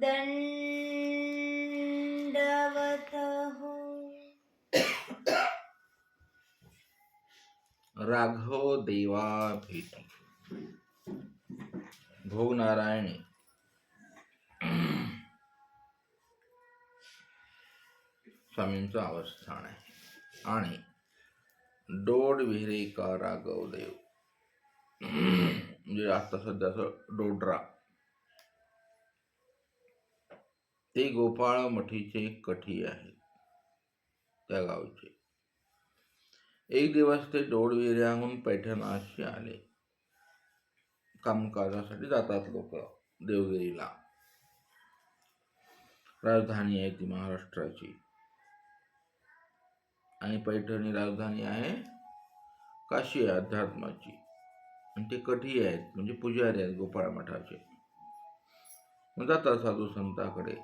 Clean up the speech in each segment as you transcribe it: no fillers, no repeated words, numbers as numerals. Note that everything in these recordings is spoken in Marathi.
दंडवत हो. राघव देवा भेटी. भोग नारायणी स्वामींचं अवस्थान आहे. आणि डोड विहिरे का राघव देव म्हणजे आता सध्याचं डोडरा ते गोपाळ मठीचे कठी आहे त्या गावचे. एक दिवस ते डोडविऱ्याहून पैठणाशी आले. कामकाजासाठी जातात लोक देवगिरीला. राजधानी आहे ती महाराष्ट्राची. आणि पैठणी राजधानी आहे काशी अध्यात्माची. आणि ते कठी आहेत म्हणजे पुजारी आहेत गोपाळ मठाचे. मग जातात साधू संतांकडे.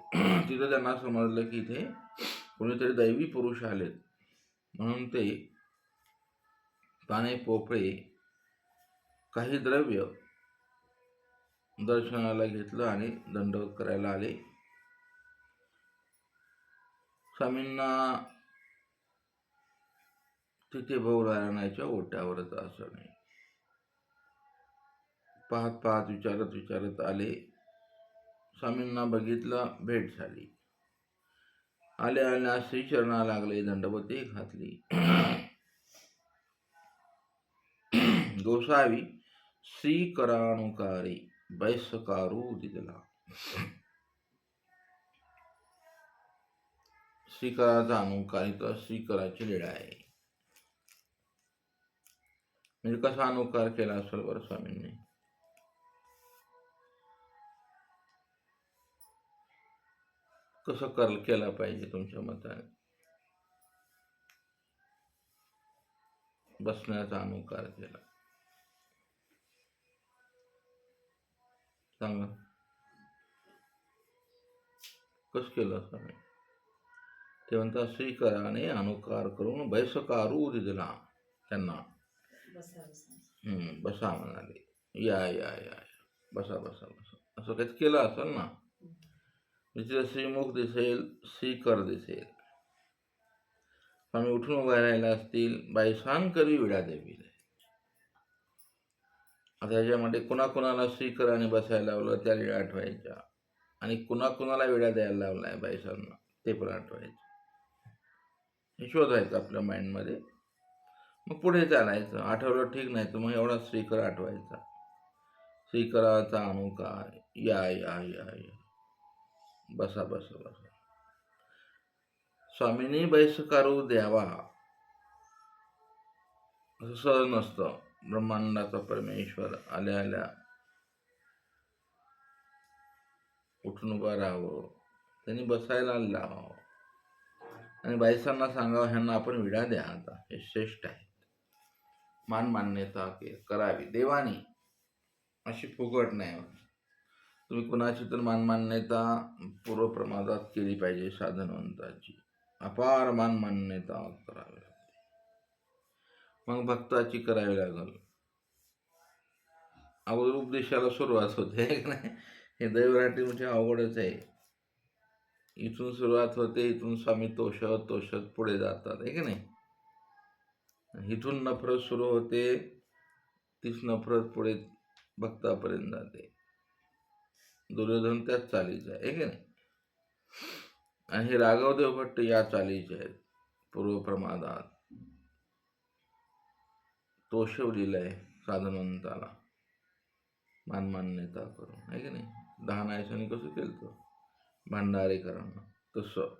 तिथं त्यांना समजलं की इथे कोणीतरी दैवी पुरुष आलेत, म्हणून ते पाने पोपळे काही द्रव्य दर्शनाला घेतलं आणि दंडवत करायला आले. स्वामींना तिथे भोगनारायणाच्या ओट्यावरच असं नाही. पाहत पाहत विचारत विचारत आले. स्वामींना बघितलं, भेट झाली. आल्या आल्या श्रीचरणा लागले, दंडवती घातली. गोसावी श्रीकरानुकारी बैसकारू दिला. श्रीकराचा अनुकारी तर श्रीकराची लीळा आहे. म्हणजे कसा अनुकार केला असेल बरं स्वामींनी. कसं केला पाहिजे तुमच्या मताने. बसण्याचा अनुकार केला. सांगा कस केलं स्वामी. ते म्हणतात श्रीकराने अनुकार करून बैसकारू दिला त्यांना. बसा म्हणाले. या या या बसा बसा बसा असं काहीच केलं असेल ना. तिथे श्रीमुख दिसेल, श्रीकर दिसेल. स्वामी उठून उभा राहिला असतील. बाईसान करी विडा देवी. आता ह्याच्यामध्ये कुणाकुणाला श्रीकराने बसायला लावलं त्या विडा आठवायच्या, आणि कुणाकुणाला विडा द्यायला लावलाय बाईसांना ते पण आठवायचं. हे शोधायचं आपल्या माइंडमध्ये. मग पुढे चालायचं. आठवलं ठीक नाही तर मग एवढा श्रीकर आठवायचा. श्रीकराचा अनुकार. या या या या बसा बसा बसा. स्वामींनी बैसकारू द्यावा असं सहज नसतं. ब्रह्मांडाचा परमेश्वर आल्या आल्या उठून उभा राहावं, त्यांनी बसायला लावावं आणि बाईसांना सांगावं ह्यांना आपण विडा द्या आता, हे श्रेष्ठ आहेत. मान मान्यता करावी देवानी, अशी फुकट नाही. तुम्ही कुणाची तर मान मान्यता पूर्व प्रमादात केली पाहिजे. साधनवंताची अपार मान मान्यता करावी लागते. मग भक्ताची करावी लागल. अगोदर उपदेशाला सुरुवात होते नाही. हे दैवराटी म्हणजे अवघडच आहे. इथून सुरुवात होते, इथून स्वामी तोषत तोषत पुढे जातात आहे की नाही. इथून नफरत सुरू होते, तीच नफरत पुढे भक्तापर्यंत जाते. दुर्योधन त्याच चालीचा आहे की नाही. आणि हे राघवदेव भट्ट या चालीचे आहेत. पूर्व प्रमादात तोषवलेलं आहे साधनवंताला मानमान्यता करून आहे की नाही. 10 नायसांनी कसं केलं तो भांडारेकरांना, तसं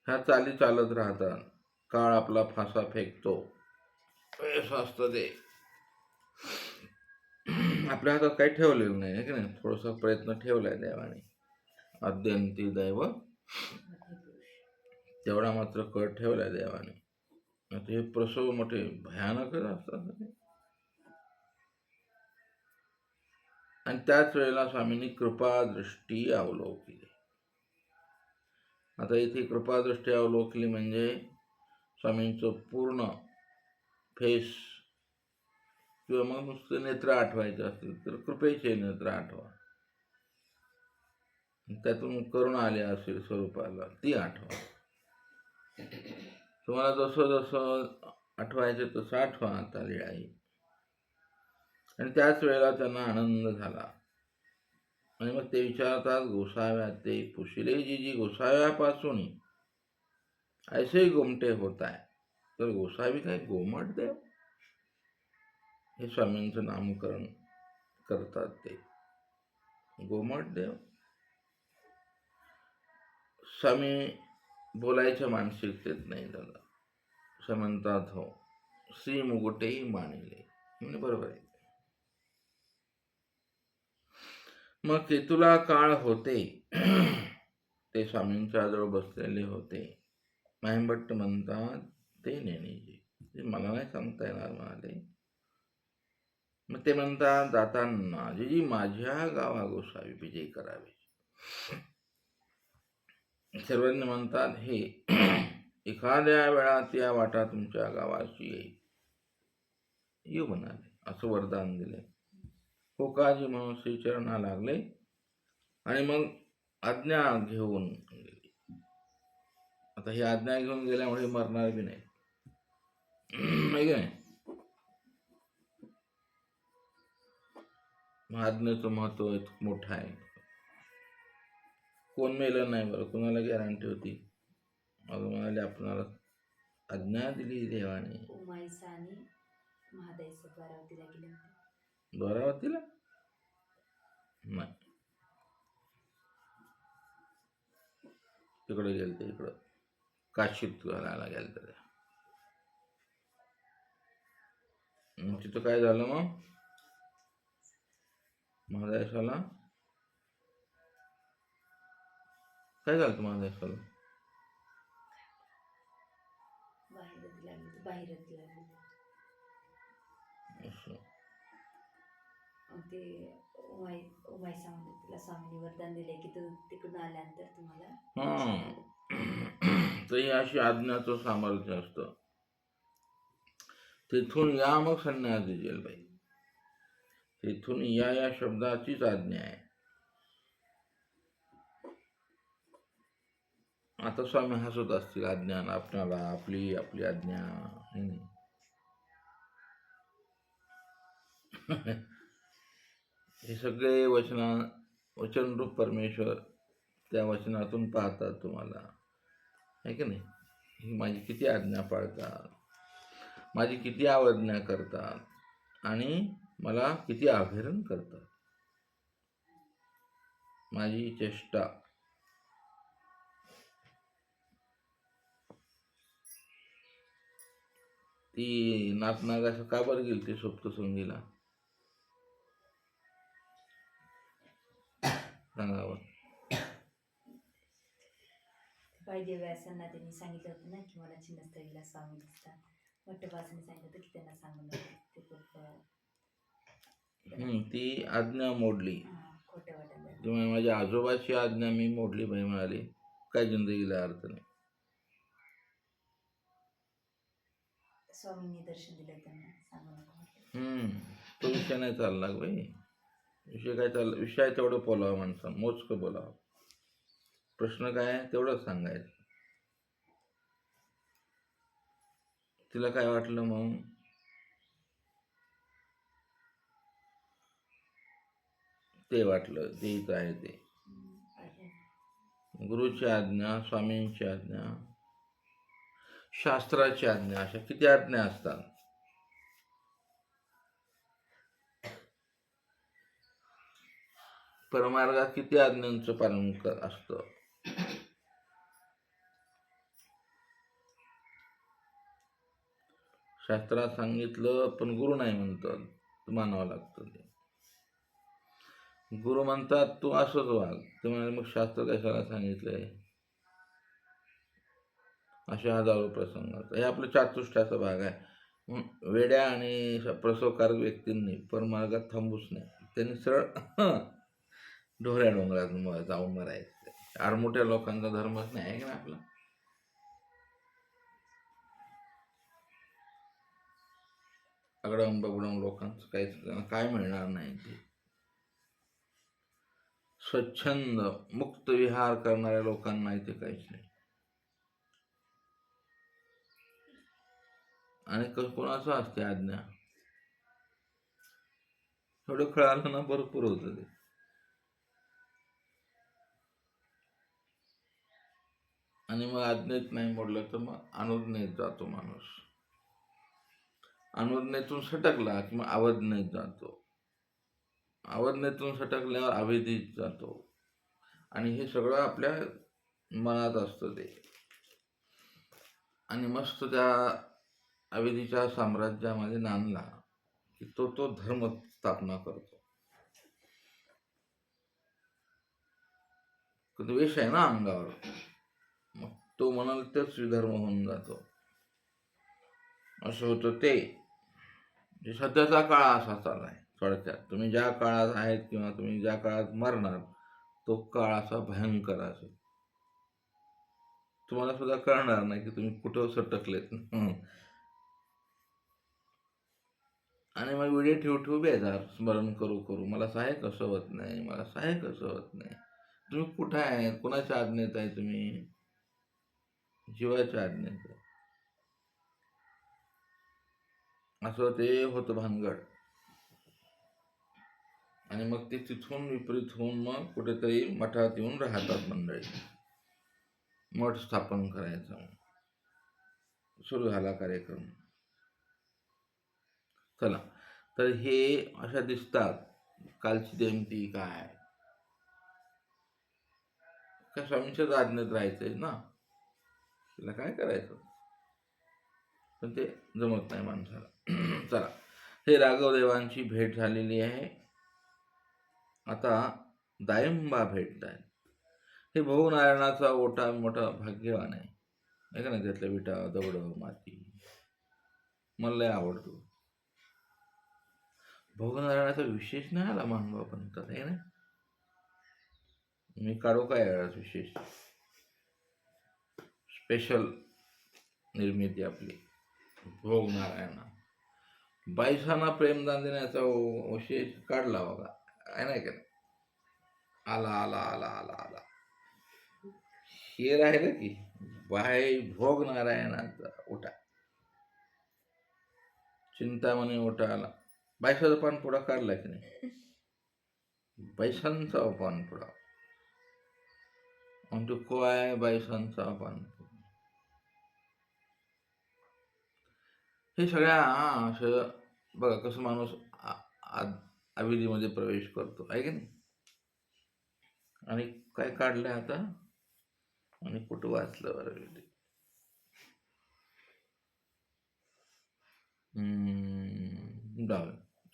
ह्या चाली चालत राहतात. काळ आपला फासा फेकतो, असं असतं ते. आपल्या हातात काही ठेवलेलं नाही आहे की नाही. थोडासा प्रयत्न ठेवलाय देवाने. अद्यंती दैव तेवढा मात्र कळ ठेवलाय देवाने. हे प्रसव मोठे भयानकच असतात. आणि त्याच वेळेला स्वामींनी कृपादृष्टी अवलोकली. आता इथे कृपादृष्टी अवलोकली म्हणजे स्वामींचं पूर्ण फेस, किंवा मग नुसते नेत्र आठवायचे असतील तर कृपेचे नेत्र आठवा. त्यातून करुणा आली असेल स्वरूपाला, ती आठवा. तुम्हाला जसं जसं आठवायचं तसं आठवा आता लीळाई. आणि त्याच वेळेला त्यांना आनंद झाला. आणि मग ते विचारतात गोसाव्या ते पुशिले जी गोसाव्यापासून ऐसे गोमटे होत आहे. तर गोसावी काय गोमट देव, हे स्वामींचं नामकरण करतात ते गोमट देव. स्वामी बोलायच्या मानसिकतेत नाही दादा. असं म्हणतात हो श्री मुकुटेही मानिले, म्हणजे बरोबर आहे. मग केतुला काळ होते ते स्वामींच्या जवळ बसलेले होते. माहिमभट्ट म्हणतात ते नेणेजी, मला नाही सांगता येणार म्हणाले. मग ते म्हणतात जाताना जी माझ्या गावा गोसावी विजय करावे. सर्वज्ञ म्हणतात हे एखाद्या वेळा त्या वाटा तुमच्या गावाची येईल, येऊ म्हणाले, असं वरदान दिले. होकाजी म्हणून श्रीचरणा लागले आणि मग आज्ञा घेऊन गेले. आता ही आज्ञा घेऊन गेल्यामुळे मरणार बी नाही, आज्ञेचं महत्व मोठं आहे. कोण मेलं नाही बरं, कोणाला गॅरंटी होती. मग म्हणाले आपणाला आज्ञा दिली देवाने. द्वारावतीला नाही, तिकडे गेलते, इकडं काशीत घालायला गेलते. तिथं काय झालं मग महादेशाला, काय झालं महादेशाला? ते तिला स्वामींनी वरदान दिले की तू तिकडून आल्यानंतर तुम्हाला तर ही अशी आज्ञाचं सामर्थ्य असतं. तिथून या मग संन्यास दिजेल बाई. तिथून या शब्दाचीच आज्ञा आहे. आता स्वामी हसत असतील अज्ञान आपणाला, आपली आपली आज्ञा. हे सगळे वचनरूप परमेश्वर त्या वचनातून पाहतात तुम्हाला, आहे की नाही. ही माझी किती आज्ञा पाळतात, माझी किती अवज्ञा करतात आणि मला किती अभिरण करतात. माझी चेष्टा ती नाथनागाचं का बरं गेली ती सप्तशृंगीला, सांगावं. पाहिजे व्यासांना त्यांनी सांगितलं होतं ना की मला चिन्नस्थळीला स्वामी दिसतात. वट्टवासाने सांगितलं होतं की त्यांना सांगून ती आज्ञा मोडली. खोटं वाटत तेव्हा माझ्या आजोबाची आज्ञा मी मोडली बाई म्हणाली, काय जिंदगीला अर्थ नाही. स्वामींनी दर्शन दिलं त्यांना, सांगू नको. तो विषय नाही चालला बाई. विषय काय चालला, विषय तेवढं बोलावं माणसं, मोजकं बोलावं. प्रश्न काय तेवढंच सांगायचं. तिला काय वाटलं मग, ते वाटलं तेच आहे ते. गुरुची आज्ञा, स्वामींची आज्ञा, शास्त्राची आज्ञा, अशा किती आज्ञा असतात. परमार्गात किती आज्ञांचं पालन असतं. शास्त्रात सांगितलं पण गुरु नाही म्हणतात, मानावं लागतं ते. गुरु म्हणतात तू असंच वाग, ते म्हणाले मग शास्त्र कशाला सांगितलंय. असे हजारो प्रसंग. हे आपलं चातुष्ट्याचा भाग आहे. वेड्या आणि प्रसवकारक व्यक्तींनी परमार्गात थांबूच नाही. त्यांनी सरळ ढोऱ्या डोंगरात जाऊन मरायचं. आडमोठ्या लोकांचा धर्मच नाही आहे का आपला. अगडम बगडम लोकांचं काय मिळणार नाही. ते स्वच्छंद मुक्त विहार करणाऱ्या लोकांना इथे काहीच नाही. आणि कोणाचं असते आज्ञा? थोडं कळालं ना भरपूर होतं ते. आणि मग आज्ञेत नाही मोडलं तर मग अनुज्ञेत जातो माणूस. अनुज्ञेतून सटकला की मग अवज्ञेत जातो. अवज्ञेतून सटकल्यावर अविधीत जातो. आणि हे सगळं आपल्या मनात असतं ते. आणि मस्त त्या अविधीच्या साम्राज्यामध्ये नांदला की तो धर्म स्थापना करतो. द्वेष आहे ना अंगावर, मग तो म्हणाल तेच विधर्म होऊन जातो. असं होतं ते. जे सध्याचा काळ असा चाललाय. थोडक्यात तुम्ही ज्या काळात आहेत किंवा तुम्ही ज्या काळात मरणार तो काळ असा भयंकर असेल. तुम्हाला सुद्धा कळणार नाही की तुम्ही कुठं सटकलेत. आणि मग विडे ठेवू बेजार स्मरण करू करू मला सहाय कसं होत नाही, मला सहाय कसं होत नाही. तुम्ही कुठं आहे? कुणाच्या आज्ञेत आहे तुम्ही? जीवाच्या आज्ञेत. असं ते होतं भानगड. आणि मग ते तिथून विपरीत होऊन मग कुठेतरी मठात येऊन राहतात मंडळी. मठ स्थापन करायचा सुरू झाला कार्यक्रम. चला, तर हे अशा दिसतात. कालची जयंती काय स्वामींच्याच आज्ञेत राहायचंय ना, तिला काय करायचं, पण ते जमत नाही माणसाला. चला, हे राघवदेवांची भेट झालेली आहे. आता दायंबा भेटत आहेत. हे भोगनारायणाचा ओटा मोठा भाग्यवान आहे का नाही. त्यातल्या विटा दगड माती मला लय आवडतो. भोगनारायणाचा विशेष नाही आला महानुभाव पंथात आहे ना. मी काढू काय विशेष स्पेशल निर्मिती आपली भोगनारायणा. बाईसांना प्रेमदान देण्याचा विशेष काढला बघा, आहे नाही का. आला आला आला आला आला हे राहिलं की बाई भोगनारायणाचा ओटा. चिंतामणी ओटा आला. बाईसाचा पानपुडा काढला की नाही. बाईसांचा पानपुडा म्हणतो काय बाईसांचा पानपुडा. हे सगळ्या असं बघा कसं माणूस अविधीमध्ये प्रवेश करतो आहे की नाही. आणि काय काढलंय आता आणि कुठं वाचलं बरं.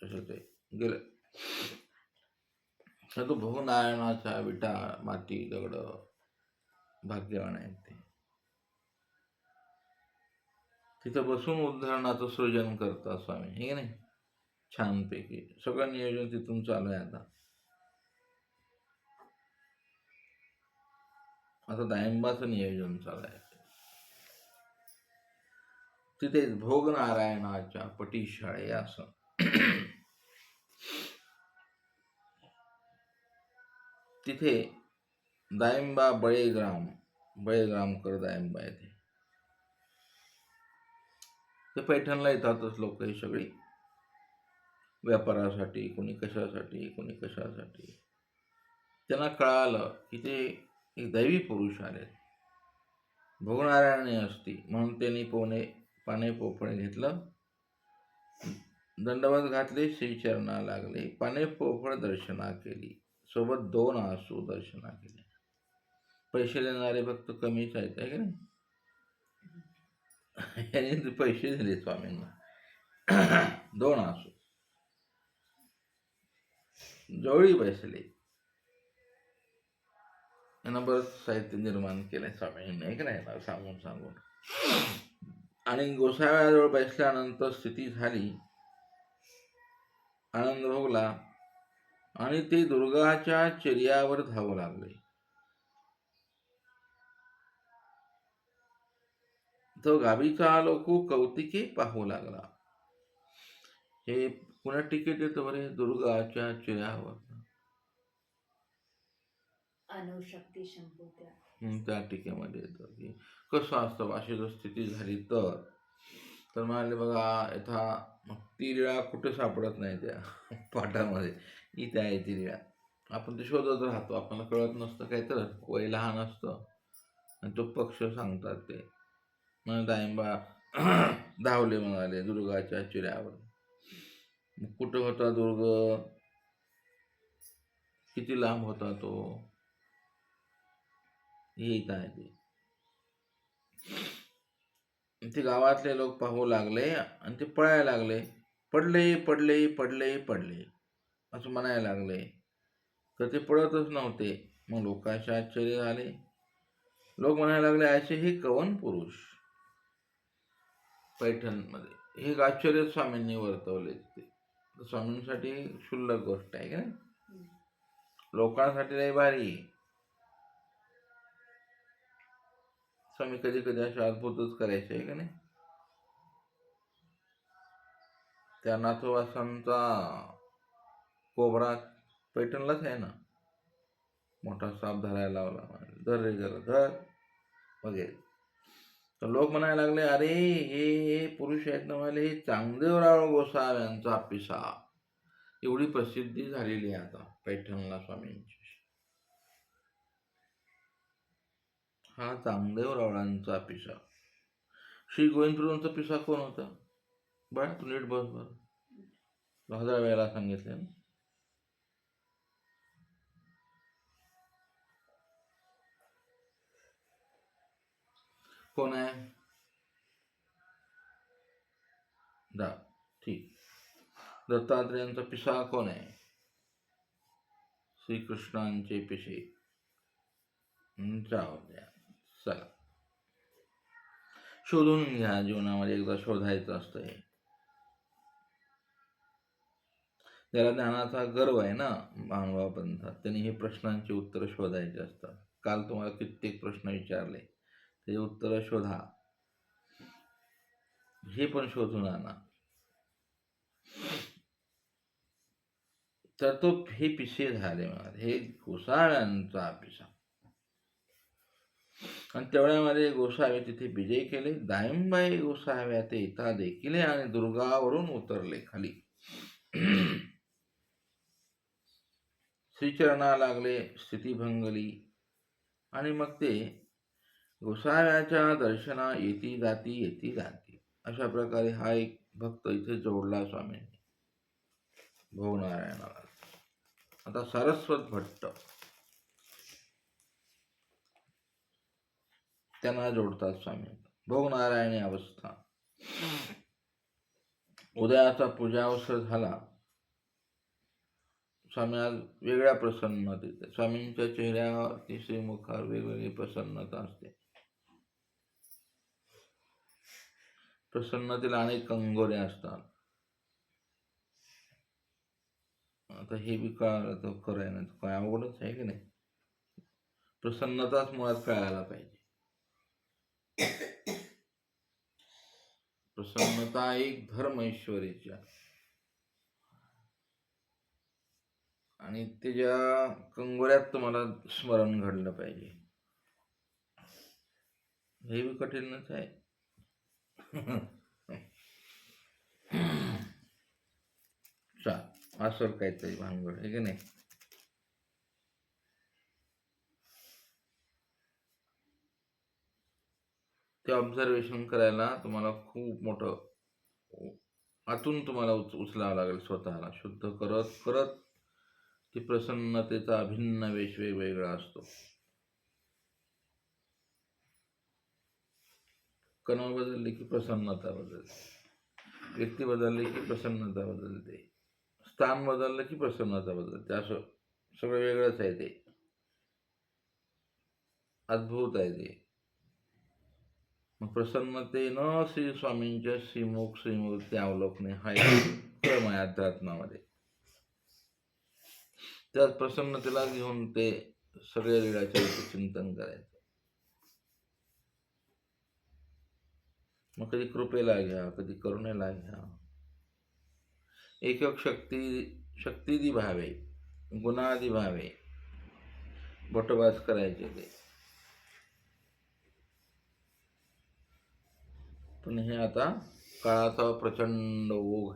तसं ते गेलं. तो भोगनारायणाच्या विटा माती दगड भाग्यवान आहेत ते. तिथं बसून उद्धरणाचं सृजन करतात स्वामी हे नाही. छानपैकी सगळं नियोजन तिथून चालू आहे. आता दायंबाचं नियोजन चालू आहे. तिथे भोगनारायणाच्या पटीशाळे असं तिथे दायंबा बळेग्रामकर दायंबा येते. ते पैठणला येतातच लोक ही सगळी व्यापारासाठी, कोणी कशासाठी. त्यांना कळालं की ते एक दैवी पुरुष आले. भोगनारायणी असती म्हणून त्यांनी पाने पोफळे घेतलं, दंडवत घातले, श्रीचरणा लागले, पाने पोफळ दर्शना केली, सोबत 2 आसू दर्शना केले. पैसे देणारे भक्त कमीच आहेत आहे की नाही. यांनी पैसे दिले स्वामींना. 2 आसू जवळी बसले. यांना बरंच साहित्य निर्माण केलंय स्वामींनी आहे की नाही सांगून. आणि गोसाव्याजवळ बसल्यानंतर स्थिती झाली, आनंद भोगला आणि ते दुर्गाच्या चर्यावर धावू लागले. तो गावीचा लोक कौतिके पाहू लागला. हे पुन्हा तिकीट येतं बरे दुर्गाच्या चर्यावर. अणुशक्ती संपूत्या. त्या टीकेमध्ये येतं की कसं असतं अशी जर स्थिती झाली तर म्हणाले बघा यथा मग ती लीळा कुठे सापडत नाही त्या पाठामध्ये. इथे आहे ती लीळा. आपण ते शोधत राहतो, आपल्याला कळत नसतं काय, तर वय लहान असतं आणि तो पक्ष सांगतात ते मग डाळिंबा धावले म्हणाले दुर्गाच्या चिऱ्यावर. मग कुठं होता दुर्ग, किती लांब होता तो, हे इथं आहे ते गावातले लोक पाहू लागले आणि ते पळायला लागले. पडले पडले पडले पडले असं म्हणायला लागले. तर ते पळतच नव्हते. मग लोकांचे आश्चर्य झाले. लोक म्हणायला लागले असे हे कवन पुरुष पैठणमध्ये. हे आश्चर्य स्वामींनी वर्तवले. ते स्वामींसाठी क्षुल्लक गोष्ट आहे का नाही, लोकांसाठी लय भारी. स्वामी कधी कधी असे अद्भुतच करायचे आहे का नाही. त्या नाथवासांचा कोबरा पैठणलाच आहे ना, मोठा साप धरायला लावला, धर रे जरा धर वगैरे. तर लोक म्हणायला लागले अरे हे पुरुष आहेत ना, म्हणाले हे चांगदेवराव गोसाव्यांचा पिसा. एवढी प्रसिद्धी झालेली आहे आता पैठणला स्वामींची. हा चांगदेवरावांचा पिसा. श्री गोविंदपुरांचा पिसा कोण होता बरं, तू नीट बस बर, 1000 वेळेला सांगितले ना. कोण आहे ठीक. दत्तात्रेयांचा पिसा कोण आहे, श्रीकृष्णांचे पिसे. जाऊ द्या, चला शोधून घ्या. जीवनामध्ये एकदा शोधायचं असतं. हे ज्याला ज्ञानाचा गर्व आहे ना महानुभाव पंथात, त्यांनी हे प्रश्नांची उत्तरं शोधायची असतात. काल तुम्हाला कित्येक प्रश्न विचारले, त्याची उत्तरं शोधा. हे पण शोधून आणा. तर तो हे पिसे झाले मला, हे गोसाव्यांचा पिसा. आणि तेवढ्यामध्ये गोसावे तिथे विजय केले. दायंबाई गोसाव्या ते येता देखील आणि दुर्गावरून उतरले खाली. श्रीचरणा लागले, स्थिती भंगली आणि मग ते गोसाव्याच्या दर्शना येती जाती. अशा प्रकारे हा एक भक्त इथे जोडला स्वामींनी भवनारायणाला. आता सारस्वत भट्ट त्यांना जोडतात स्वामी. भवनारायणी अवस्था. उदयाचा पूजावसर झाला. स्वामी आज वेगळ्या प्रसन्नतेत, स्वामींच्या चेहऱ्यावरती श्रीमुखावर वेगवेगळी प्रसन्नता असते. प्रसन्नतेला अनेक कंगोरे असतात. आता हे बी कळालं तर खरं आहे ना, काय अवघडच आहे की नाही. प्रसन्नताच मुळात कळायला पाहिजे. प्रसन्नता एक धर्म ईश्वरीच्या, आणि त्याच्या कंगोऱ्यात तुम्हाला स्मरण घडलं पाहिजे. हे बी कठीणच आहे. असं काहीतरी भानगड आहे की नाही. ते ऑब्झर्वेशन करायला तुम्हाला खूप मोठं आतून तुम्हाला उचलावं लागेल. स्वतःला शुद्ध करत करत ती प्रसन्नतेचा अभिन्न वेश वेगवेगळा असतो. कणव बदलली की प्रसन्नता बदलते, व्यक्ती बदलली की प्रसन्नता बदलते, स्थान बदललं की प्रसन्नता बदलते. असं सगळं वेगळंच आहे. ते अद्भुत आहे ते. मग प्रसन्नतेनं श्री स्वामींच्या श्रीमुख श्रीमूर्ती अवलोकने हा एक क्रम आहे अध्यात्मामध्ये. त्याच प्रसन्नतेला घेऊन ते सगळे लीळाचे चिंतन करायचं. मग कधी कृपेला घ्या, कधी करुणेला घ्या. एक शक्ती भावे, गुणादी भावे, बोटबाज करायचे ते. पण हे आता काळाचा प्रचंड ओघ,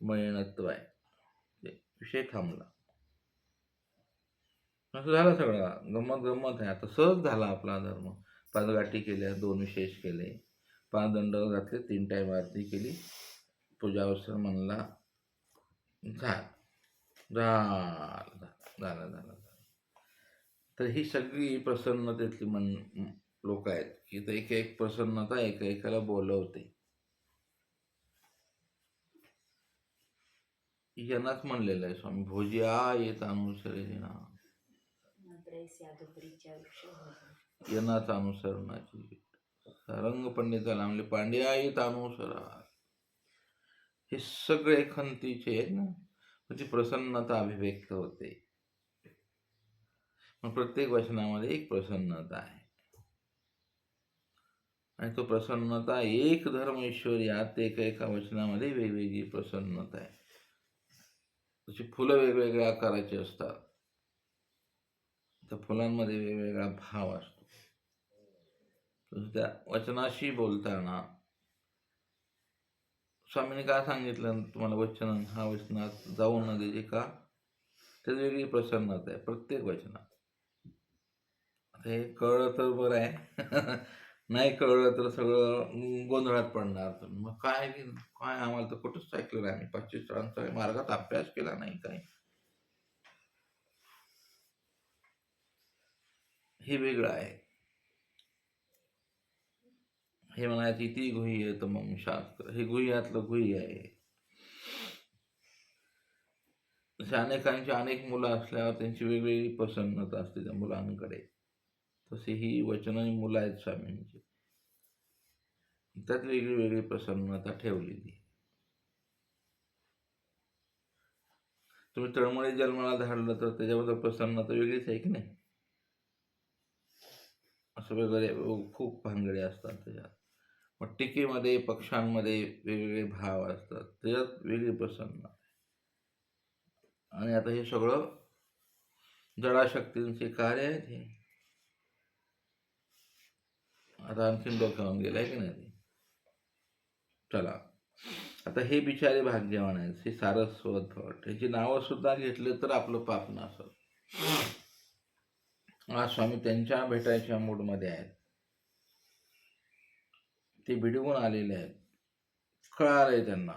मयणत्व आहे, ते विषय थांबला. असं झालं सगळं. गंमत गंमत आहे. आता सहज झाला आपला धर्म. 5 गाठी केल्या, 2 विशेष केले, 5 दंड घातले, 3 टाइम आरती केली, पूजावस्त्र म्हणला, झालं. तर ही सगळी प्रसन्नतेतली लोक आहेत की तर एक प्रसन्नता एकाला बोलवते. यांनाच म्हणलेलं आहे स्वामी, भोजिया येत अनुसरे ना, यांनाच अनुसरणाची. रंग पंडिताला म्हणले, पांड्या येत अनुसरा. हे सगळे खंतीचे आहेत ना, म्हणजे प्रसन्नता अभिव्यक्त होते. मग प्रत्येक वचनामध्ये एक प्रसन्नता आहे, आणि तो प्रसन्नता एक धर्म ईश्वरी एका वचनामध्ये वेगवेगळी प्रसन्नता आहे. तशी फुलं वेगवेगळ्या आकाराची असतात, त्या फुलांमध्ये वेगवेगळा भाव असतो. त्या वचनाशी बोलताना स्वामीने काय सांगितलं तुम्हाला, वचन हा वचनात जाऊ न द्यायचे का, त्यात वेगळी प्रसन्नता आहे प्रत्येक वचनात. हे कळलं तर बरं आहे, नाही कळलं तर सगळं गोंधळात पडणार. तर मग काय आम्हाला तर कुठंच ऐकलं नाही, आम्ही 25 स्थळांचा मार्गात अभ्यास केला नाही काय. हे वेगळं आहे. हे म्हणायचं इति गुह्यतमं शास्त्र, हे गुह्यातलं गुह्य आहे. जसे अनेकांची अनेक मुलं असल्यावर त्यांची वेगवेगळी प्रसन्नता असते त्या मुलांकडे, तशी ही वचन मुलं आहेत स्वामींची, त्यात वेगळी वेगळी प्रसन्नता ठेवलेली. तुम्ही तळमळी जन्माला धाडलं तर त्याच्याबद्दल प्रसन्नता वेगळीच आहे की नाही. असं वगैरे खूप भानगडे असतात त्याच्यात. मग टीकेमध्ये पक्षांमध्ये वेगवेगळे भाव असतात, त्याच्यात वेगळी प्रसन्नता. आणि आता हे सगळं जडाशक्तींचे कार्य आहेत. हे आता आणखीन डोक्यावरून गेलं आहे की नाही. चला, आता हे बिचारे भाग्यवान आहेत, हे सारस्वत भट, ह्याची नावं सुद्धा घेतले तर आपलं पाप नसत. आज स्वामी त्यांच्या भेटायच्या मूडमध्ये आहेत, ते भिडवून आलेले आहेत. कळालंय त्यांना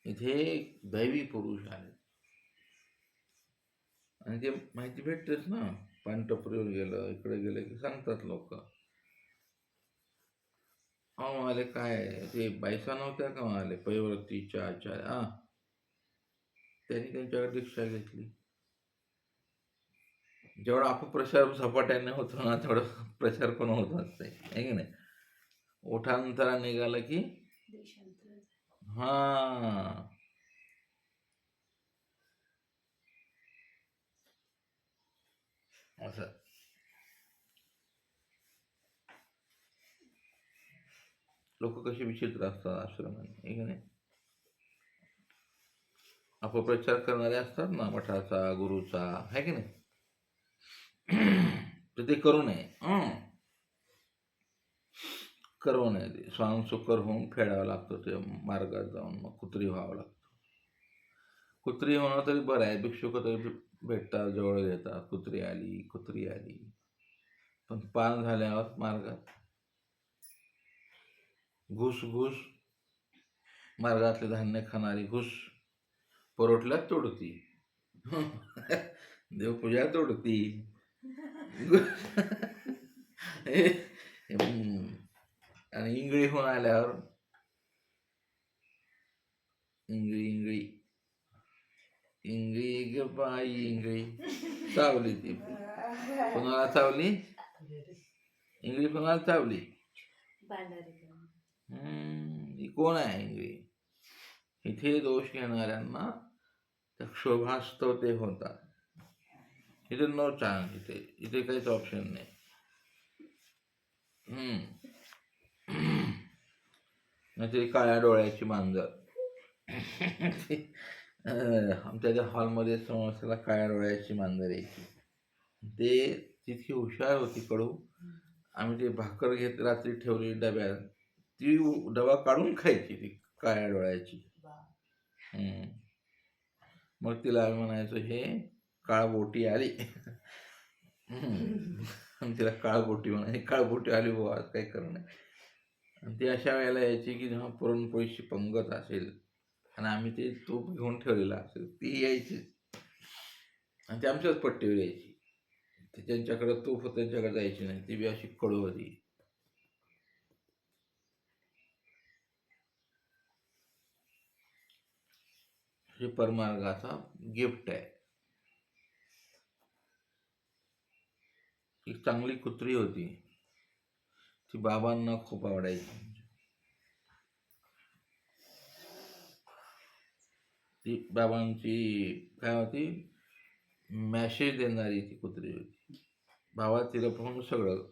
इथे दैवी पुरुष आहेत, आणि ते माहिती भेटतेच ना. पानटपरीवर गेलं, इकडे गेलं की सांगतात लोक, म्हणाले काय ते बायसा नव्हत्या का, म्हणाले पैवरतीच्या आचार्य, त्यांनी त्यांच्याकडे दीक्षा घेतली. जेवढा अपप्रचार झपाट्याने होतो ना, तेवढा प्रचार पण होत असते, आहे की नाही. ओठांतरा निघाला की असं. लोक कशी विचित्र असतात आश्रमाने, आहे की नाही. अपप्रचार करणारे असतात ना, मठाचा गुरुचा, आहे की नाही. तर ते करू नये, करू नये. ते स्वांगसुकर होऊन फेडावं लागतं ते मार्गात जाऊन, मग कुत्री व्हावं लागतं. कुत्री होणं तरी बरं आहे, भिक्षुक तरी भेटतात, जवळ घेतात, कुत्री आली. पण पान झाल्यावर मार्गात घुस मार्गातले धान्य खाणारी घुस परोठल्यात तोडती, देवपूजा तोडती. आणि इंगळी होऊन आल्यावर इंगळी ग बाई, इंगळी चावली. ती कोणाला चावली, इंगळी कोणाला चावली, कोण आहे इंगळी. इथे दोष घेणाऱ्यांना क्षोभास्तव ते होतात. इथे नो चान्स, इथे काहीच ऑप्शन नाही. ते काळ्या डोळ्याची मांजर, आमच्या त्या हॉलमध्ये समोरच्याला काळ्या डोळ्याची मांजर यायची. ते तितकी हुशार होती कडू. आम्ही ते भाकर घेत रात्री ठेवली डब्यात, ती डबा काढून खायची ती काळ्या डोळ्याची. हम्म. मग तिला आम्ही म्हणायचो, हे काळबोटी आली. आणि तिला काळबोटी म्हणायची, काळबोटी आली बुवा, आज काही करणं नाही. आणि ती अशा वेळेला यायची की जेव्हा पुरणपोळीची पंगत असेल आणि आम्ही ते तूप घेऊन ठेवलेलं असेल, ती यायची आणि ती आमच्याच पट्टीवर यायची. ती ज्यांच्याकडे तूप होतं त्यांच्याकडे जायची नाही, ती बी अशी कडू होती. हे परमार्गाचा गिफ्ट आहे. ती चांगली कुत्री होती, ती बाबांना खूप आवडायची. ती बाबांची काय होती, मॅसेज देणारी ती कुत्री होती. भावा तिला पाहून सगळं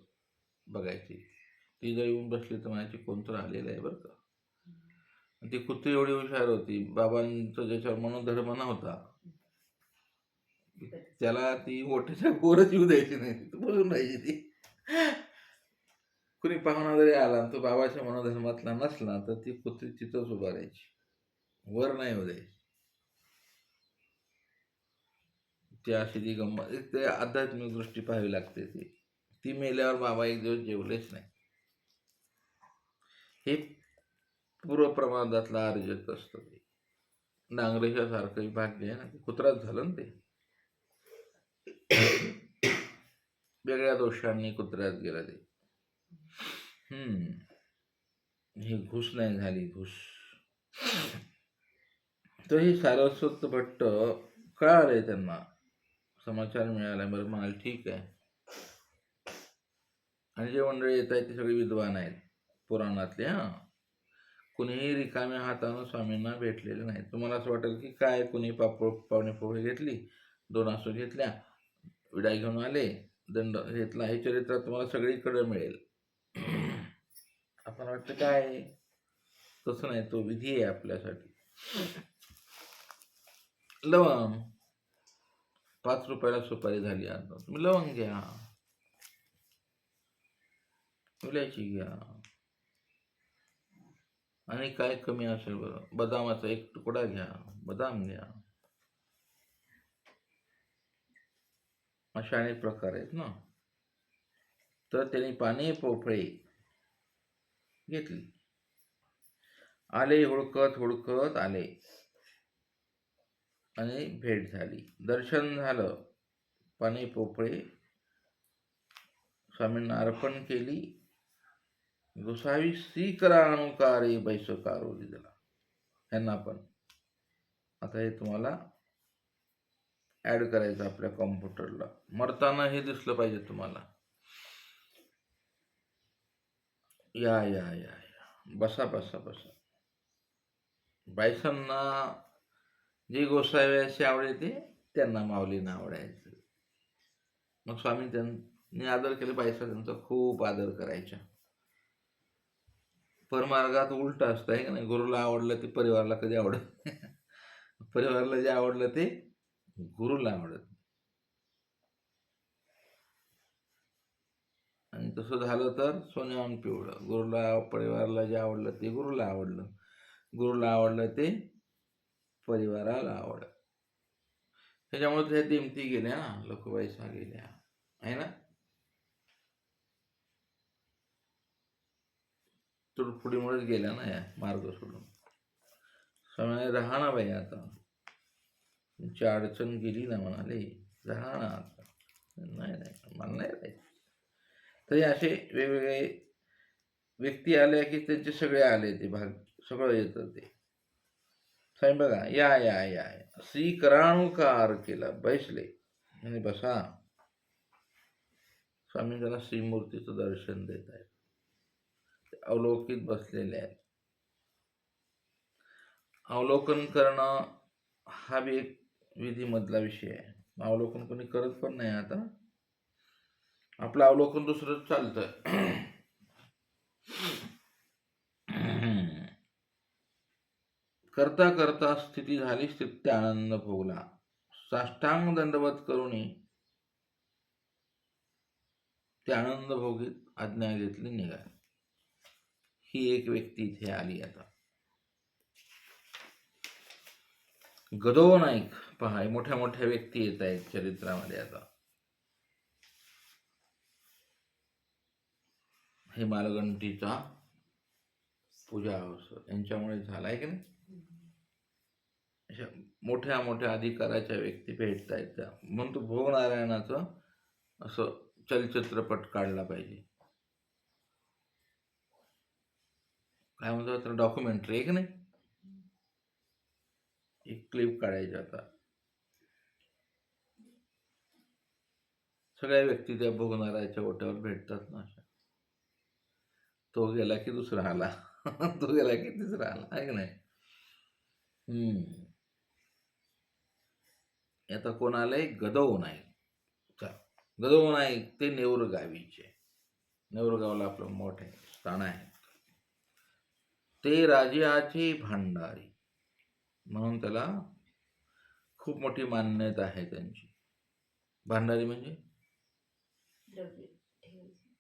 बघायची. ती जर येऊन बसली तर म्हणायची कोणतं आलेलं आहे बरं का. ती कुत्री एवढी हुशार होती, बाबांचा ज्याच्यावर मनोधर्म नव्हता त्याला ती ओठ्याच्या बोरच येऊ द्यायची नाही, बोलून राहायची ती. कुणी पाहुणा जरी आला तो बाबाच्या मनोधर्मातला नसला तर ती कुत्री तिथंच उभा राहायची, वर नाही येऊ द्यायची. ती अशी ती गंमत, ते आध्यात्मिक दृष्टी पाहावी लागते. ती मेल्यावर बाबा एक दिवस जेवलेच नाही. हे पूर्व प्रमादातला अर्जत असतं. ते नांगरेशासारखं भाग्य आहे ना, कुत्राच झालं ना ते. वेगळ्या दोषांनी कुत्र्यात गेलं ते. ही घुस नाही झाली, घुस. तर ही सारस्वत भट्ट कळालंय त्यांना, समाचार मिळाला. बरं म्हणाल ठीक आहे. आणि जे मंडळी येत आहेत ती सगळी विद्वान आहेत पुराणातले. कुणीही रिकाम्या हातानं स्वामींना भेटलेले नाही. तुम्हाला असं वाटेल की काय, कुणी पाहुणे पोहे घेतली, 2 आसू घेतल्या, विडा घेऊन आले, दंड घेतला, हे चरित्र तुम्हाला सगळीकडे मिळेल. आपण वाटतं काय, तसं नाही, तो विधी आहे आपल्यासाठी. लवंग 5 रुपयाला सुपारी झाली, आता तुम्ही लवंग घ्या, विलायची घ्या, आणि काय कमी असेल बरं, बदामाचा 1 तुकडा घ्या, बदाम घ्या. अशा अनेक प्रकार आहेत ना. तर त्यांनी पाने पोफळे घेतली, आले, हुडकत हुडकत आले आणि भेट झाली, दर्शन झालं. पाने पोफळे स्वामींना अर्पण केली. गोसावी श्रीकरा अनुकारे बैसकारो दिला. ह्यांना पण आता हे तुम्हाला ऍड करायचं आपल्या कॉम्प्युटरला. मरताना हे दिसलं पाहिजे तुम्हाला. या या या या, बसा बसा बसा. बायसांना जे गोसाव्याशी आवडायचे त्यांना माऊलींना आवडायचं. मग स्वामी त्यांनी आदर केले, बायसा त्यांचा खूप आदर करायच्या. परमार्गात उलट असतं आहे का नाही, गुरुला आवडलं ते परिवाराला कधी आवडत नाही. परिवाराला जे आवडलं ते गुरुला आवडत. आणि तसं झालं तर सोन्याहून पिवळं. गुरुला, परिवाराला जे आवडलं ते गुरुला आवडलं, गुरुला आवडलं ते परिवाराला आवडलं. त्याच्यामुळे त्या दिमती गेल्या ना, लखुबाईसा गेल्या आहे ना. तुडफुडीमुळेच गेल्या ना या मार्ग सोडून. स्वामी राहा ना बाई, आता तुमची अडचण गेली ना, म्हणाले राहा ना आता. नाही नाही, मला नाही राहायचं. तरी असे वेगवेगळे व्यक्ती आले की त्यांचे सगळे आले, ते भाग सगळं येतं ते. साहेब बघा, या या या, श्रीकराणुकार केला, बैसले आणि बसा. स्वामी त्यांना श्रीमूर्तीचं दर्शन देत आहेत, अवलोकित बसलेले आहेत. अवलोकन करणं हा बी एक विधीमधला विषय आहे. अवलोकन कोणी करत पण नाही आता. आपलं अवलोकन दुसरं चालतं. करता करता स्थिती झाली, स्थितीत आनंद भोगला. साष्टांग दंडवत करुणी ते आनंद भोगीत आज्ञा घेतली निघाली. ही एक व्यक्ती इथे आली. आता गदो नाईक पहा, मोठ्या मोठ्या व्यक्ती येत आहेत चरित्रामध्ये. आता हे मालगंटीचा पूजा यांच्यामुळे झालाय की नाही. अशा मोठ्या मोठ्या अधिकाराच्या व्यक्ती भेटत आहेत त्या. म्हणून तो भोग नारायणाचं असं चलचित्रपट काढला पाहिजे. काय म्हणतो तर डॉक्युमेंटरी आहे की नाही, एक क्लिप काढायची. आता सगळ्या व्यक्ती त्या भोग नारायणाच्या ओट्यावर भेटतात ना. अशा तो गेला की दुसरा आला, तो गेला की तिसरा आला, आहे की नाही. आता कोण आलंय, गदव नाईक. गदव नाईक ते नेवर गावीचे. नेवरगावला आपलं मोठ आहे, स्थान आहे. ते राजाची भांडारी म्हणून त्याला खूप मोठी मान्यता आहे त्यांची. भांडारी म्हणजे द्रव्य ठेवायचे.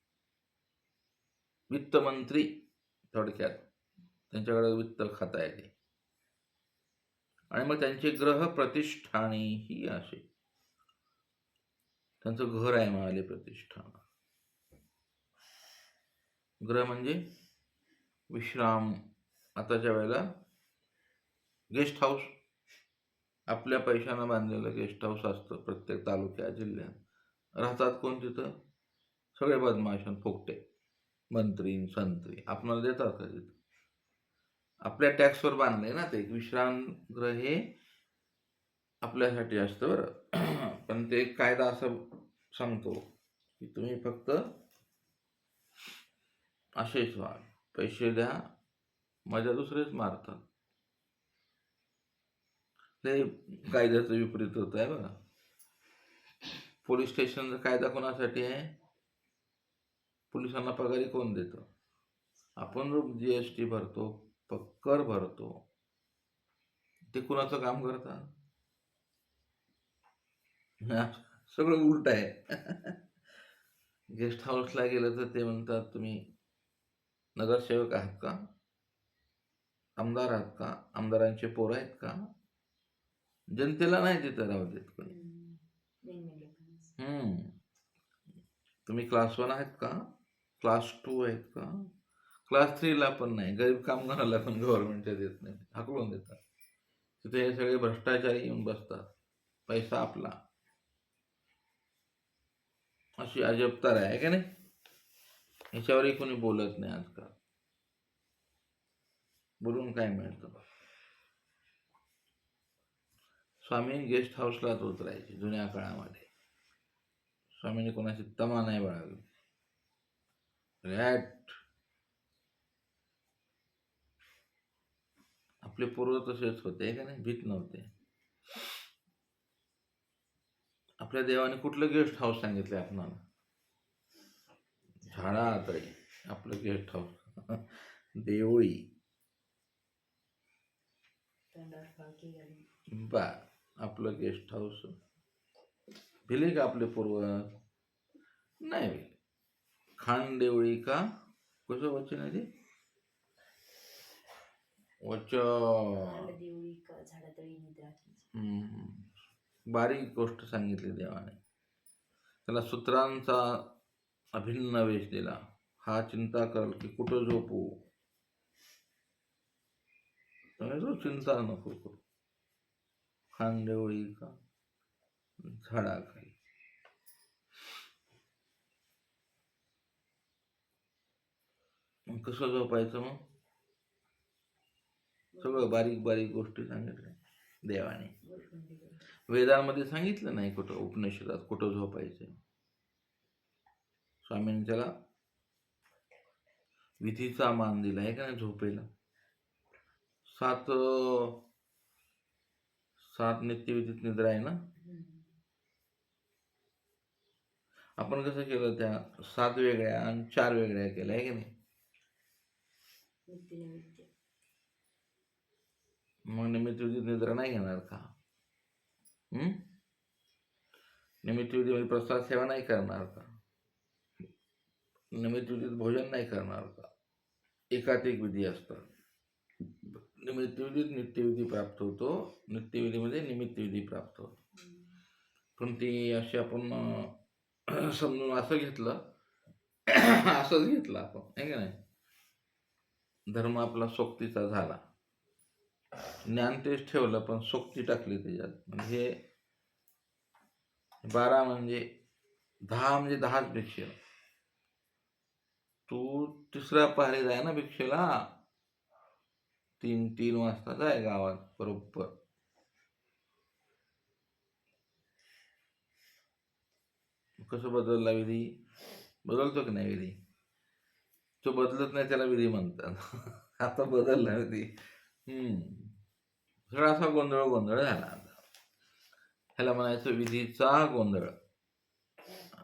वित्तमंत्री थोडक्यात. त्यांच्याकडे वित्त खाता येते. आणि मग त्यांचे ग्रह प्रतिष्ठानीही असे. त्यांचं घर आहे म्हणाले प्रतिष्ठान. ग्रह म्हणजे विश्राम. आताच्या वेळेला गेस्ट हाऊस, आपल्या पैशानं बांधलेलं गेस्ट हाऊस असतं प्रत्येक तालुक्या जिल्ह्यात. राहतात कोण तिथं, सगळे बदमाशन फोकटे मंत्री संत्री. आपणाला देतात का तिथं, आपल्या टॅक्सवर बांधलंय ना ते. विश्रामगृह हे आपल्यासाठी असतं बरं. पण ते कायदा असं सांगतो की तुम्ही फक्त असेच व्हा, पैसे द्या, मजा दुसरेच मारतात. ते कायद्याचं विपरीत होत आहे बघा. पोलीस स्टेशनचा कायदा कोणासाठी आहे, पोलिसांना पगारी कोण देतं, आपण जो GST भरतो, कर भरतो, ते कुणाचं काम करतात. सगळं उलट आहे. गेस्ट हाऊसला गेलं तर ते म्हणतात तुम्ही नगरसेवक आहात का, आमदार आहात का, आमदारांचे पोरं आहेत का. जनतेला नाही तिथं राहू देत कोणी. तुम्ही क्लास 1 आहेत का, क्लास 2 आहेत का, क्लास 3 ला पण नाही. गरीब कामगाराला पण गव्हर्नमेंटच्या देत नाही, हाकलून देतात. तिथे हे सगळे भ्रष्टाचारी येऊन बसतात, पैसा आपला. अशी अजबतर आहे का नाही. ह्याच्यावरही कोणी बोलत नाही आजकाल. बोलून काय मिळतं. स्वामी गेस्ट हाऊसलाच उतरायचे जुन्या काळामध्ये. स्वामींनी कोणाची तमा नाही बाळगली. आपले पूर्व तसेच होते का नाही, भीत नव्हते. आपल्या देवाने कुठलं गेस्ट हाऊस सांगितलं आपणाला, झाडातळी आपलं गेस्ट हाऊस. देवळी बा आपलं गेस्ट हाऊस. भिले का आपले पूर्व, नाही भिले. खान देवळी का, कसं वचन आहे ते, बारीक गोष्ट सांगितली देवाने. त्याला सूत्रांचा अभिन्न वेश दिला. हा चिंता करल की कुठं झोपू, चिंता नको करू. खांदेवळी का झाडाखाली. कसं झोपायचं मग, सगळं बारीक बारीक गोष्टी सांगितल्या देवाने. वेदांमध्ये सांगितलं नाही कुठं, उपनिषदात कुठं झोपायचं. स्वामींनी त्याला विधीचा मान दिला आहे का नाही झोपेला. 7 नित्यविधीत निद्रा आहे ना. आपण कसं केलं, त्या 7 वेगळ्या आणि 4 वेगळ्या केल्या आहे की नाही. मग निमित्त विधीत निद्रा नाही घेणार का? निमित्त विधीमध्ये प्रसाद सेवा नाही करणार का? निमित्त विधीत भोजन नाही करणार का? एकाधिक विधी असतात. निमित्त विधीत नित्यविधी प्राप्त होतो, नित्यविधीमध्ये निमित्त विधी प्राप्त होतो. पण ती अशी आपण समजून असं घेतलं असंच घेतलं आपण, आहे का नाही? धर्म आपला सोक्तीचा झाला, ज्ञान तेच ठेवलं पण सोक्ती टाकली त्याच्यात. म्हणजे 12 म्हणजे 10 म्हणजे 10च भिक्षेला. तू तिसऱ्या पहारी जाय ना भिक्षेला, 3 वाजता जाय गावात बरोबर. कसं बदलला विधी? बदलतो की नाही विधी? तो बदलत नाही त्याला विधी म्हणतात. आता बदलला विधी. सगळा असा गोंधळ झाला आता. ह्याला म्हणायचं विधीचा गोंधळ.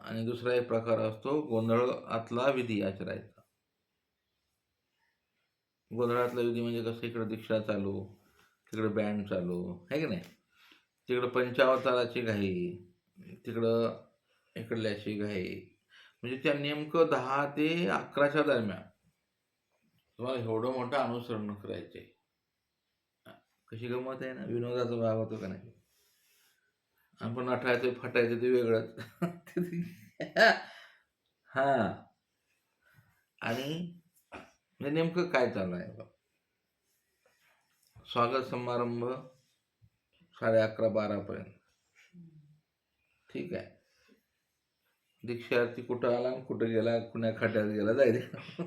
आणि दुसरा एक प्रकार असतो गोंधळातला विधी आचरायचा. गोंधळातला विधी म्हणजे कसं, इकडे दीक्षा चालू, तिकडे बँड चालू, आहे की नाही? तिकडं पंचावताराची घाई, तिकडं इकडल्याची घाई. म्हणजे त्या नेमकं 10 ते 11च्या दरम्यान तुम्हाला एवढं मोठं अनुसरण करायचे. कशी गमत आहे ना, विनोदाचा भाग होतो का नाही? आपण नटायचं फटायचं ते वेगळंच. हा. आणि नेमकं काय चालू आहे? स्वागत समारंभ 11:30 पर्यंत, ठीक आहे. दीक्षार्थी कुठं आला कुठं गेला, कुण्या खाट्यात गेला जायचं.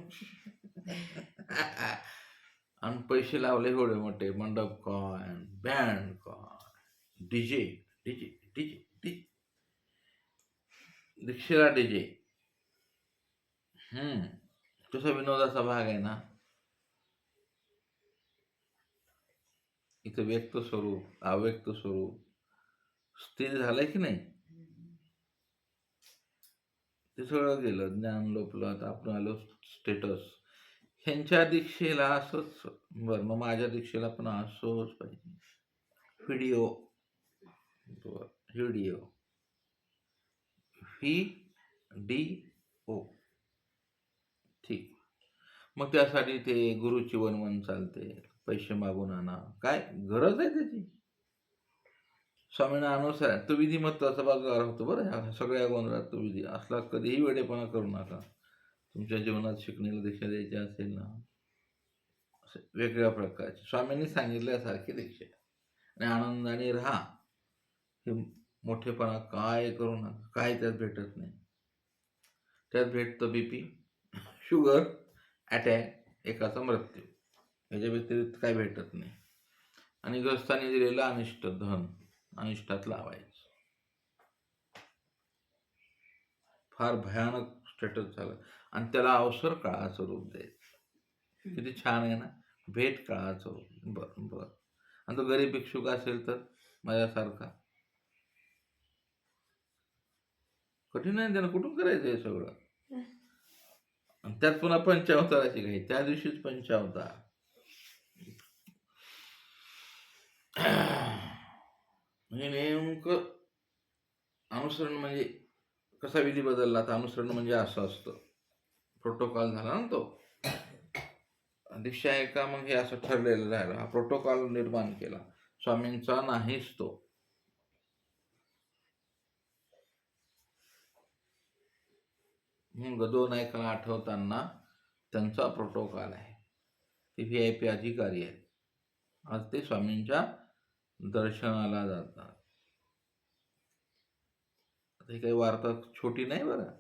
आणि पैसे लावले एवढे मोठे, मंडप कॉइन, बँड कॉइन, डीजे डीजे डीजे डीजे, दीक्षेला डीजे. तसा विनोदाचा भाग आहे ना. इथं व्यक्त स्वरूप, अव्यक्त स्वरूप स्थिर झालंय की नाही? ते सगळं गेलं, ज्ञान लोपलं, आता आपण आलो स्टेटस. ह्यांच्या दीक्षेला असंच, बरं मग माझ्या दीक्षेला पण असंच पाहिजे. व्हिडिओ VDO, ठीक. मग त्यासाठी ते गुरुची वनवन चालते, पैसे मागून आणा, काय गरज आहे त्याची? स्वामींना अनुसार तो विधी महत्वाचा भागार होतो बरं. ह्या सगळ्या गोंधळात तो विधी असला कधीही वेडेपणा करू नका. तुमच्या जीवनात शिकणीला दीक्षा द्यायची असेल ना, वेगळ्या प्रकारची स्वामींनी सांगितल्यासारखी दीक्षा आणि आनंदाने राहा. हे मोठेपणा काय करू नका. काय त्यात भेटत नाही. त्यात भेटतं BP, शुगर, अटॅक, एकाचा मृत्यू. याच्या व्यतिरिक्त काय भेटत नाही. आणि ग्रस्तांनी दिलेलं अनिष्ट धन अनिष्टात लावायचं. फार भयानक स्टेटस झालं. आणि त्याला अवसर काळाचं रूप द्यायचं. किती छान आहे ना, भेट काळाचं रूप. बरं. आणि तो गरीब भिक्षुक असेल तर माझ्यासारखा, कठीण आहे. त्यानं कुठून करायचं हे सगळं? आणि त्यात पुन्हा पंचावताराची घाई, त्या दिवशीच पंचावतार. म्हणजे नेमकं अनुसरण म्हणजे कसा विधी बदलला तर अनुसरण म्हणजे असं असतं. प्रोटोकॉल झाला ना तो. दीक्षा आहे का मग हे असं ठरलेलं राहिलं. हा प्रोटोकॉल निर्माण केला स्वामींचा नाहीच तो. गदो नायकाला आठवताना त्यांचा प्रोटोकॉल आहे. ते VIP अधिकारी आहेत. आज ते स्वामींच्या दर्शनाला जातात. ही काही वार्ता छोटी नाही बरं.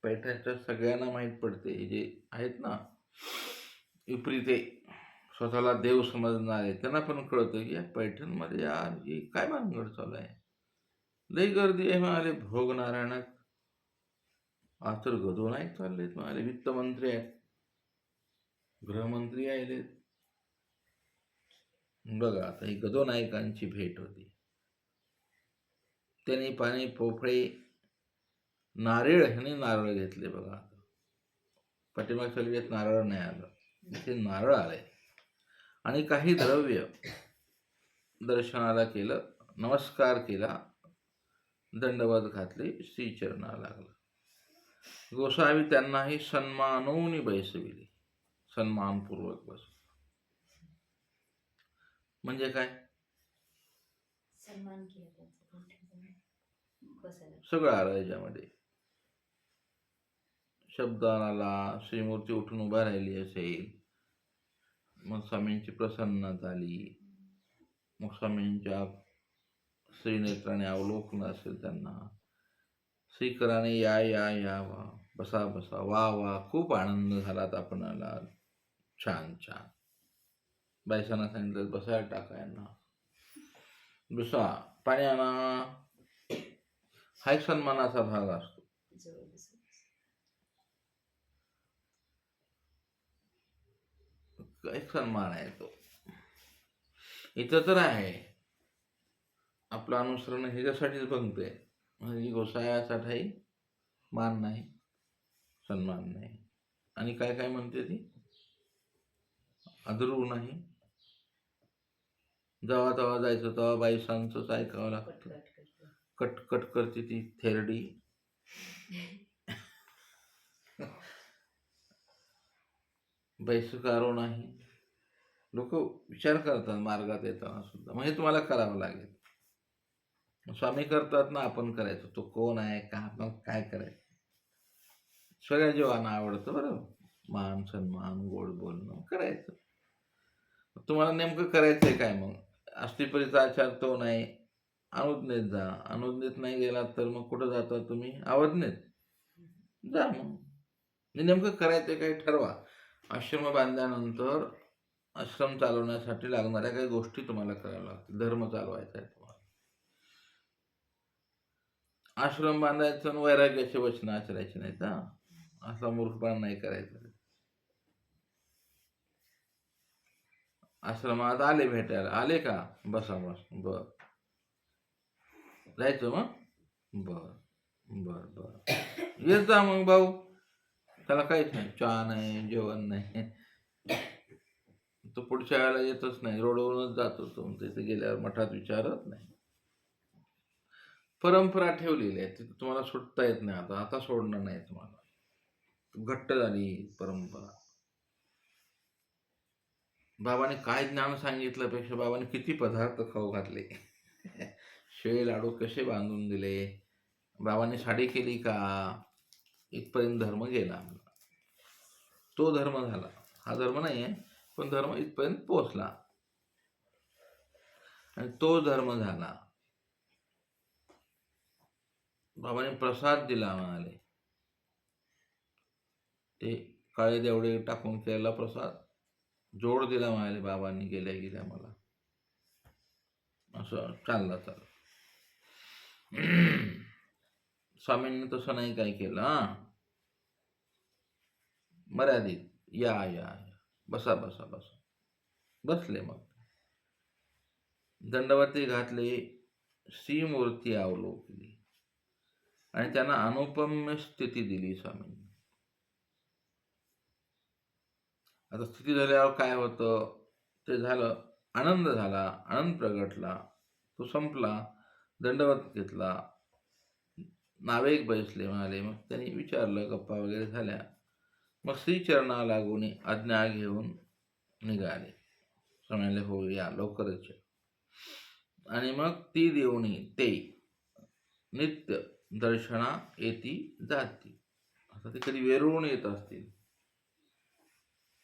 पैठणच्या सगळ्यांना माहीत पडते. जे आहेत ना विपरीते, स्वतःला देव समजणारे, त्यांना पण कळतं की या पैठणमध्ये यार हे काय भानगड चालू आहे. लई गर्दी आहे म्हणाले. भोग नारायणात आज तर गदो नाईक चाललेत म्हणाले. वित्तमंत्री आहेत, गृहमंत्री आहेत. बघा आता ही गदो नायकांची भेट होती. त्यांनी पाणी पोफळे नारळ ह्याने नारळ घेतले. बघा पाठीमागच्या लिहित नारळ नाही आलं, इथे नारळ आले. आणि काही द्रव्य दर्शनाला केलं, नमस्कार केला, दंडवत घातले, श्रीचरणा लागला. गोसावी त्यांनाही सन्मानोनी बैसविले, सन्मानपूर्वक बस. म्हणजे काय? सन्मान केला त्यांचा बसायला. सगळं आलं याच्यामध्ये. शब्द आला, श्रीमूर्ती उठून उभा राहिली असेल, मग स्वामींची प्रसन्नता झाली, मग स्वामींच्या श्रीनेत्राने अवलोकन असेल त्यांना, श्रीकराने या या या वा, बसा बसा, वा वा, खूप आनंद झालात आपणाला, छान छान. बायसांना सांगितलं बसायला टाका यांना, बसा, पाणी आणा. हा एक सन्मानाचा भाग असतो. जवळ बसायला. एक सन्मान आहे तो. इथं तर आहे आपलं अनुसरण ह्याच्यासाठीच बनतंय, म्हणजे गोसायासाठी मान नाही, सन्मान नाही. आणि काय काय म्हणते ती, आदरू नाही. जेव्हा तेव्हा जायचं तेव्हा बाईसांचंच ऐकावं लागतं. कटकट करते ती थेरडी. बैसकारो नाही. लोक विचार करतात मार्गात येताना सुद्धा, म्हणजे तुम्हाला करावं लागेल. स्वामी करतात ना, आपण करायचं. तो कोण आहे का, मग काय करायचं. सगळ्या जीवांना आवडतं बरं, मान सन्मान गोड बोलणं करायचं. तुम्हाला नेमकं करायचंय काय? मग अस्थिपरीचा आचार तो नाही, अनुज्ञेत जा. अनुज्ञेत नाही गेलात तर मग कुठं जाता तुम्ही? अवज्ञेत जा. मग नेमकं करायचंय काय ठरवा. आश्रम बांधल्यानंतर आश्रम चालवण्यासाठी लागणाऱ्या काही गोष्टी तुम्हाला कराव्या लागतील. धर्म चालवायचा आहे तुम्हाला. आश्रम बांधायचं आणि वैराग्याचे वचन आचरायचे नाहीत. असा मूर्खपणा नाही करायचा. आश्रमात आले भेटायला, आले का, बसा बस, बर जायचं मग, बर बर बर, येत जा मग भाऊ. त्याला काहीच नाही, चहा नाही, जेवण नाही, तो पुढच्या वेळेला येतच नाही, रोडवरूनच जातो तो. तिथे गेल्यावर मठात विचारत नाही. परंपरा ठेवलेली आहे, तिथे तुम्हाला सुटता येत नाही. आता सोडणं नाही तुम्हाला, घट्ट झाली परंपरा. बाबाने काय ज्ञान सांगितल्यापेक्षा बाबाने किती पदार्थ खाऊ घातले, शेळे लाडू कसे बांधून दिले, बाबाने साडी केली का, इथपर्यंत धर्म गेला. तो धर्म झाला. हा धर्म नाही आहे, पण धर्म इथपर्यंत पोहोचला आणि तो धर्म झाला. बाबाने प्रसाद दिला म्हणाले, ते काळे देवडे टाकून केलेला प्रसाद, जोड दिला म्हणाले बाबांनी गेल्या गेल्या मला. असं चालला. स्वामींनी तसं नाही काय केलं. मर्यादित, या या बसा बसा बसा, बसले. मग दंडवती घातले, श्रीमूर्ती अवलोकली आणि त्यांना अनुपम्य स्थिती दिली स्वामींनी. आता स्थिती झाल्यावर काय होतं ते झालं. आनंद झाला, आनंद प्रगटला, तो संपला. दंडवत घेतला, नावेक बैसले म्हणाले. मग त्यांनी विचारलं, गप्पा वगैरे झाल्या. मग श्रीचरणा लागून आज्ञा घेऊन निघाले. म्हणाले हो या लवकरच. आणि मग ती देवणी ते नित्य दर्शना येती जाती. आता ते कधी वेरूळून येत असतील.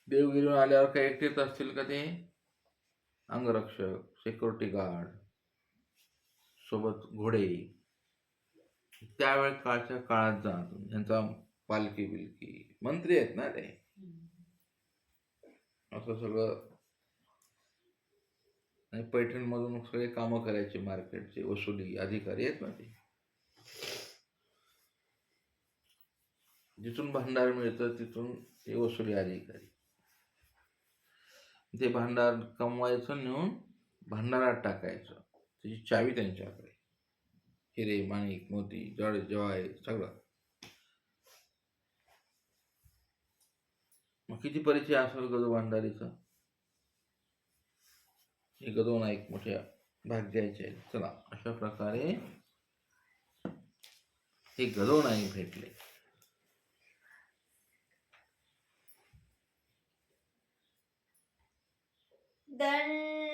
देवगिरीहून आल्यावर काही एकटेच असतील का ते? अंगरक्षक, सिक्युरिटी गार्ड, सोबत घोडे. त्यावेळेस काळच्या काळात जात यांचा पालखी बिलकी, मंत्री आहेत ना ते, असं सगळं. आणि पैठणमधून सगळे कामं करायचे, मार्केटचे वसुली अधिकारी आहेत ना ते. जिथून भांडार मिळतं तिथून ते वसुली अधिकारी. ते भांडार कमवायचं, नेऊन भांडारात टाकायचं. त्याची चावी त्यांच्याकडे. हिरे माणिक मोती जड जवाय सगळं. मग किती परिचय असेल गजू भांडारीचा. हे गदो नाईक मोठ्या भाग्याचे आहेत. चला, अशा प्रकारे हे गदो नाईक भेटले. दंड